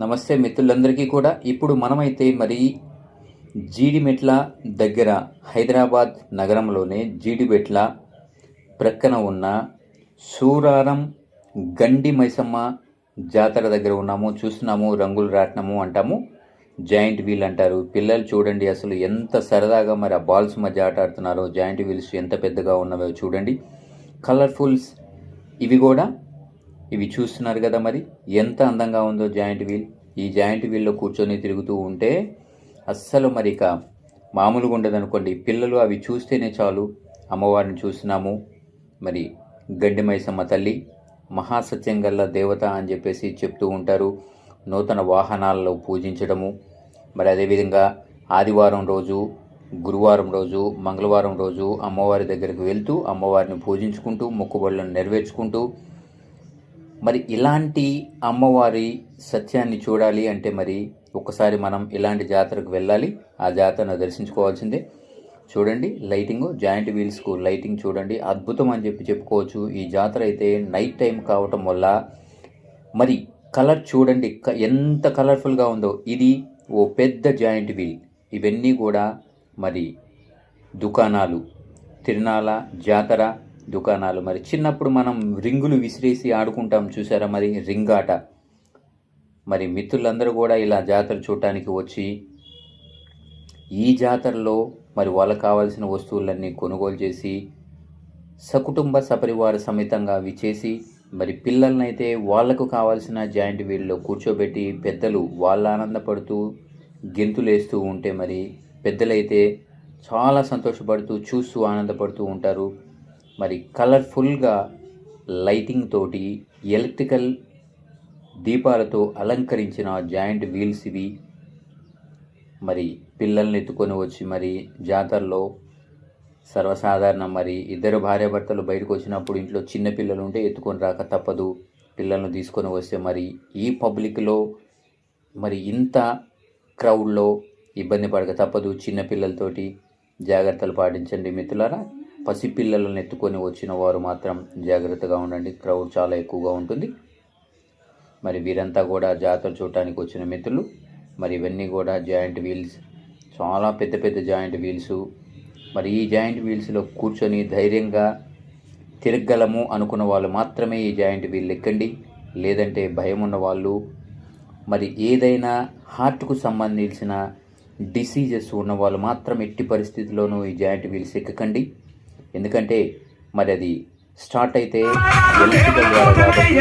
నమస్తే మిత్రులందరికీ కూడా. ఇప్పుడు మనమైతే మరి జీడిమెట్ల దగ్గర హైదరాబాద్ నగరంలోనే జీడిమెట్ల ప్రక్కన ఉన్న సూరారం గండి మైసమ్మ జాతర దగ్గర ఉన్నాము. చూస్తున్నాము, రంగులు రాట్నము అంటాము, జాయింట్ వీల్ అంటారు. పిల్లలు చూడండి అసలు ఎంత సరదాగా మరి ఆ బాల్స్ మధ్య ఆట ఆడుతున్నారో. జాయింట్ వీల్స్ ఎంత పెద్దగా ఉన్నవో చూడండి, కలర్ఫుల్స్ ఇవి చూస్తున్నారు కదా, మరి ఎంత అందంగా ఉందో జాయింట్ వీల్. ఈ జాయింట్ వీల్లో కూర్చొని తిరుగుతూ ఉంటే అస్సలు మరి ఇక మామూలుగా ఉండదనుకోండి. పిల్లలు అవి చూస్తేనే చాలు. అమ్మవారిని చూస్తున్నాము, మరి గండి మైసమ్మ తల్లి మహాసత్యం గల్ల దేవత అని చెప్పేసి చెప్తూ ఉంటారు. నూతన వాహనాలలో పూజించడము, మరి అదేవిధంగా ఆదివారం రోజు, గురువారం రోజు, మంగళవారం రోజు అమ్మవారి దగ్గరికి వెళ్తూ అమ్మవారిని పూజించుకుంటూ మొక్కుబడులను నెరవేర్చుకుంటూ, మరి ఇలాంటి అమ్మవారి సత్యాన్ని చూడాలి అంటే మరి ఒకసారి మనం ఇలాంటి జాతరకు వెళ్ళాలి. ఆ జాతరను దర్శించుకోవాల్సిందే. చూడండి లైటింగ్, జాయింట్ వీల్స్కు లైటింగ్ చూడండి, అద్భుతం అని చెప్పుకోవచ్చు. ఈ జాతర అయితే నైట్ టైం కావటం వల్ల మరి కలర్ చూడండి ఎంత కలర్ఫుల్గా ఉందో. ఇది ఓ పెద్ద జాయింట్ వీల్. ఇవన్నీ కూడా మరి దుకాణాలు, తిరునాళ్ళ జాతర దుకాణాలు. మరి చిన్నప్పుడు మనం రింగులు విసిరేసి ఆడుకుంటాం చూసారా, మరి రింగ్ ఆట. మరి మిత్రులందరూ కూడా ఇలా జాతర చూడటానికి వచ్చి ఈ జాతరలో మరి వాళ్ళకు కావాల్సిన వస్తువులన్నీ కొనుగోలు చేసి సకుటుంబ సపరివార సమేతంగా విచ్చేసి మరి పిల్లలనైతే వాళ్లకు కావాల్సిన జాయింట్ వీల్లో కూర్చోబెట్టి పెద్దలు వాళ్ళు ఆనందపడుతూ గెంతులేస్తూ ఉంటే మరి పెద్దలైతే చాలా సంతోషపడుతూ చూస్తూ ఆనందపడుతూ ఉంటారు. మరి కలర్ఫుల్గా లైటింగ్ తోటి ఎలక్ట్రికల్ దీపాలతో అలంకరించిన జాయింట్ వీల్స్ ఇవి. మరి పిల్లల్ని ఎత్తుకొని వచ్చి మరి జాతరలో సర్వసాధారణం. మరి ఇద్దరు భార్యాభర్తలు బయటకు వచ్చినప్పుడు ఇంట్లో చిన్న పిల్లలు ఉంటే ఎత్తుకొని రాక తప్పదు. పిల్లలను తీసుకొని వస్తే మరి ఈ పబ్లిక్లో మరి ఇంత క్రౌడ్లో ఇబ్బంది పడక తప్పదు. చిన్నపిల్లలతోటి జాగ్రత్తలు పాటించండి మిత్రులారా. పసిపిల్లలను ఎత్తుకొని వచ్చిన వారు మాత్రం జాగ్రత్తగా ఉండండి, క్రౌడ్ చాలా ఎక్కువగా ఉంటుంది. మరి వీరంతా కూడా జాతర చూడటానికి వచ్చిన మిత్రులు. మరి ఇవన్నీ కూడా జాయింట్ వీల్స్, చాలా పెద్ద పెద్ద జాయింట్ వీల్స్. మరి ఈ జాయింట్ వీల్స్లో కూర్చొని ధైర్యంగా తిరగలము అనుకున్న వాళ్ళు మాత్రమే ఈ జాయింట్ వీల్ ఎక్కండి. లేదంటే భయం ఉన్న వాళ్ళు, మరి ఏదైనా హార్ట్కు సంబంధించిన డిసీజెస్ ఉన్న వాళ్ళు మాత్రం ఎట్టి పరిస్థితుల్లోనూ ఈ జాయింట్ వీల్స్ ఎక్కకండి. ఎందుకంటే మరి అది స్టార్ట్ అయితే ఎలక్ట్రికల్ ద్వారా కాబట్టి